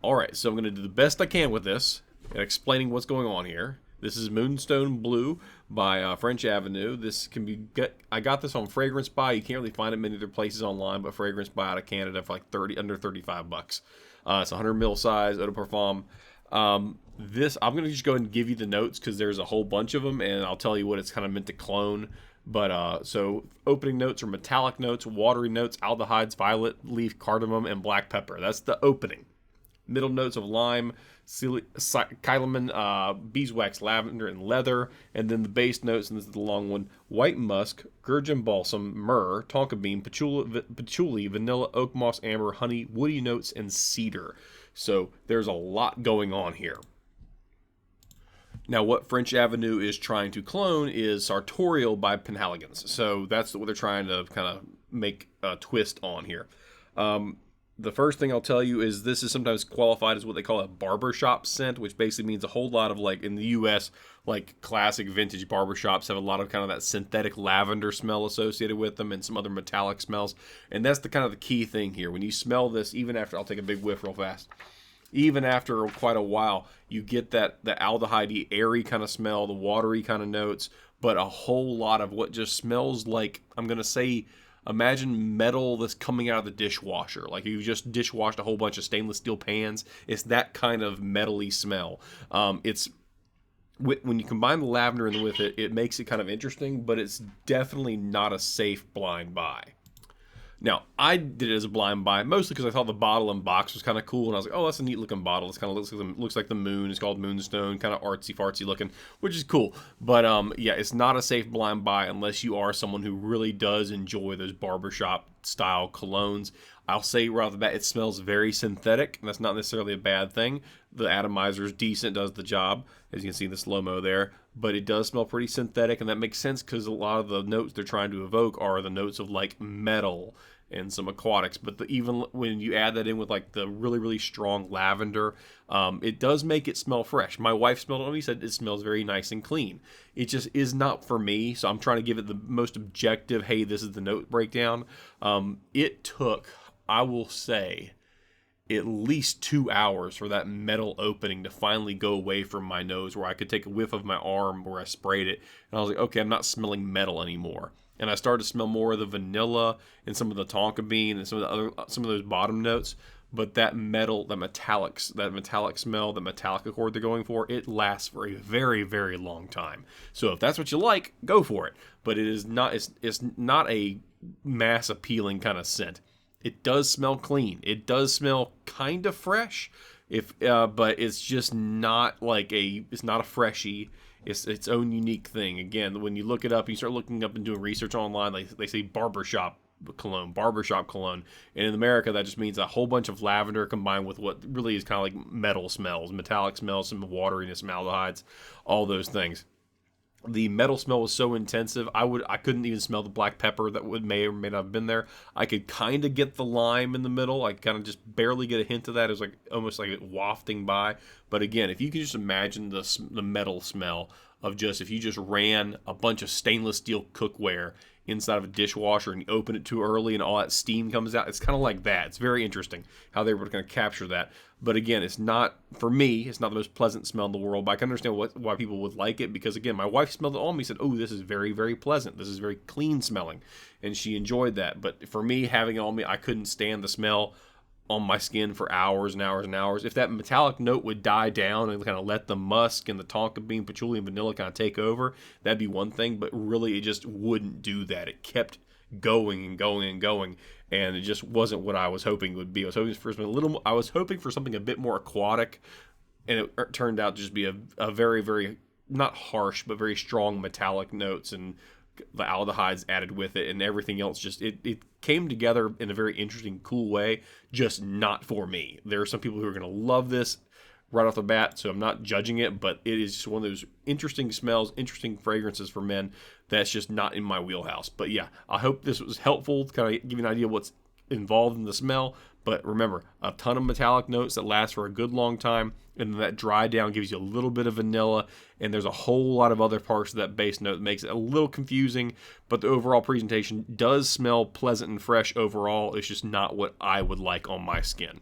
All right, so I'm going to do the best I can with this and explaining what's going on here. This is Moonstone Bleu by French Avenue. This can be I got this on Fragrance Buy. You can't really find it many other places online, but Fragrance Buy out of Canada for like under 35 bucks. It's 100 ml size eau de parfum. This I'm going to just go ahead and give you the notes because there's a whole bunch of them, and I'll tell you what it's kind of meant to clone. But so opening notes are metallic notes, watery notes, aldehydes, violet leaf, cardamom, and black pepper. That's the opening. Middle notes of lime, cologne, beeswax, lavender, and leather. And then the base notes, and this is the long one, white musk, gurgeon balsam, myrrh, tonka bean, patchouli, vanilla, oakmoss, amber, honey, woody notes, and cedar. So there's a lot going on here. Now, what French Avenue is trying to clone is Sartorial by Penhaligon. So that's what they're trying to kind of make a twist on here. The first thing I'll tell you is this is sometimes qualified as what they call a barbershop scent, which basically means a whole lot of, like, in the U.S., like classic vintage barbershops have a lot of kind of that synthetic lavender smell associated with them and some other metallic smells. And that's the kind of the key thing here. When you smell this, even after, I'll take a big whiff real fast. Even after quite a while, you get the aldehyde, airy kind of smell, the watery kind of notes, but a whole lot of what just smells like, I'm going to say, imagine metal that's coming out of the dishwasher. Like you just dishwashed a whole bunch of stainless steel pans. It's that kind of metally smell. When you combine the lavender in with it, it makes it kind of interesting, but it's definitely not a safe blind buy. Now, I did it as a blind buy, mostly because I thought the bottle and box was kind of cool, and I was like, oh, that's a neat looking bottle. It kind of looks like the moon. It's called Moonstone, kind of artsy-fartsy looking, which is cool. But, yeah, it's not a safe blind buy unless you are someone who really does enjoy those barbershop-style colognes. I'll say right off the bat, it smells very synthetic, and that's not necessarily a bad thing. The atomizer is decent, does the job, as you can see in the slow-mo there. But it does smell pretty synthetic, and that makes sense because a lot of the notes they're trying to evoke are the notes of, like, metal and some aquatics. But even when you add that in with, like, the really, really strong lavender, it does make it smell fresh. My wife smelled it and he said it smells very nice and clean. It just is not for me, so I'm trying to give it the most objective, hey, this is the note breakdown. It took, I will say, at least 2 hours for that metal opening to finally go away from my nose, where I could take a whiff of my arm where I sprayed it, and I was like, okay, I'm not smelling metal anymore. And I started to smell more of the vanilla and some of the tonka bean and some of those bottom notes. But that metal, that metallic smell, the metallic accord they're going for, it lasts for a very, very long time. So if that's what you like, go for it. But it is not. It's not a mass appealing kind of scent. It does smell clean. It does smell kind of fresh, but it's just not like it's not a freshie. It's its own unique thing. Again, when you look it up, you start looking up and doing research online, like they say barbershop cologne, and in America that just means a whole bunch of lavender combined with what really is kind of like metal smells, metallic smells, some wateriness, some aldehydes, all those things. The metal smell was so intensive, I couldn't even smell the black pepper that may or may not have been there. I could kind of get the lime in the middle. I kind of just barely get a hint of that. It was like almost like it wafting by. But again, if you can just imagine the metal smell of just if you just ran a bunch of stainless steel cookware inside of a dishwasher and you open it too early and all that steam comes out, it's kind of like that. It's very interesting how they were going to capture that. But again, it's not, for me, it's not the most pleasant smell in the world, but I can understand why people would like it, because again, my wife smelled it on me and said, oh, this is very, very pleasant. This is very clean smelling, and she enjoyed that. But for me, having it on me, I couldn't stand the smell on my skin for hours and hours and hours. If that metallic note would die down and kind of let the musk and the tonka bean, patchouli, and vanilla kind of take over, that'd be one thing, but really it just wouldn't do that. It kept going and going and going, and it just wasn't what I was hoping it would be. I was hoping for something a bit more aquatic, and it turned out to just be a very, very, not harsh, but very strong metallic notes, and the aldehydes added with it, and everything else just it came together in a very interesting, cool way, just not for me. There are some people who are going to love this right off the bat, so I'm not judging it, but it is just one of those interesting smells, interesting fragrances for men that's just not in my wheelhouse. But yeah, I hope this was helpful to kind of give you an idea of what's involved in the smell. But remember, a ton of metallic notes that last for a good long time, and then that dry down gives you a little bit of vanilla, and there's a whole lot of other parts of that base note that makes it a little confusing, but the overall presentation does smell pleasant and fresh overall. It's just not what I would like on my skin.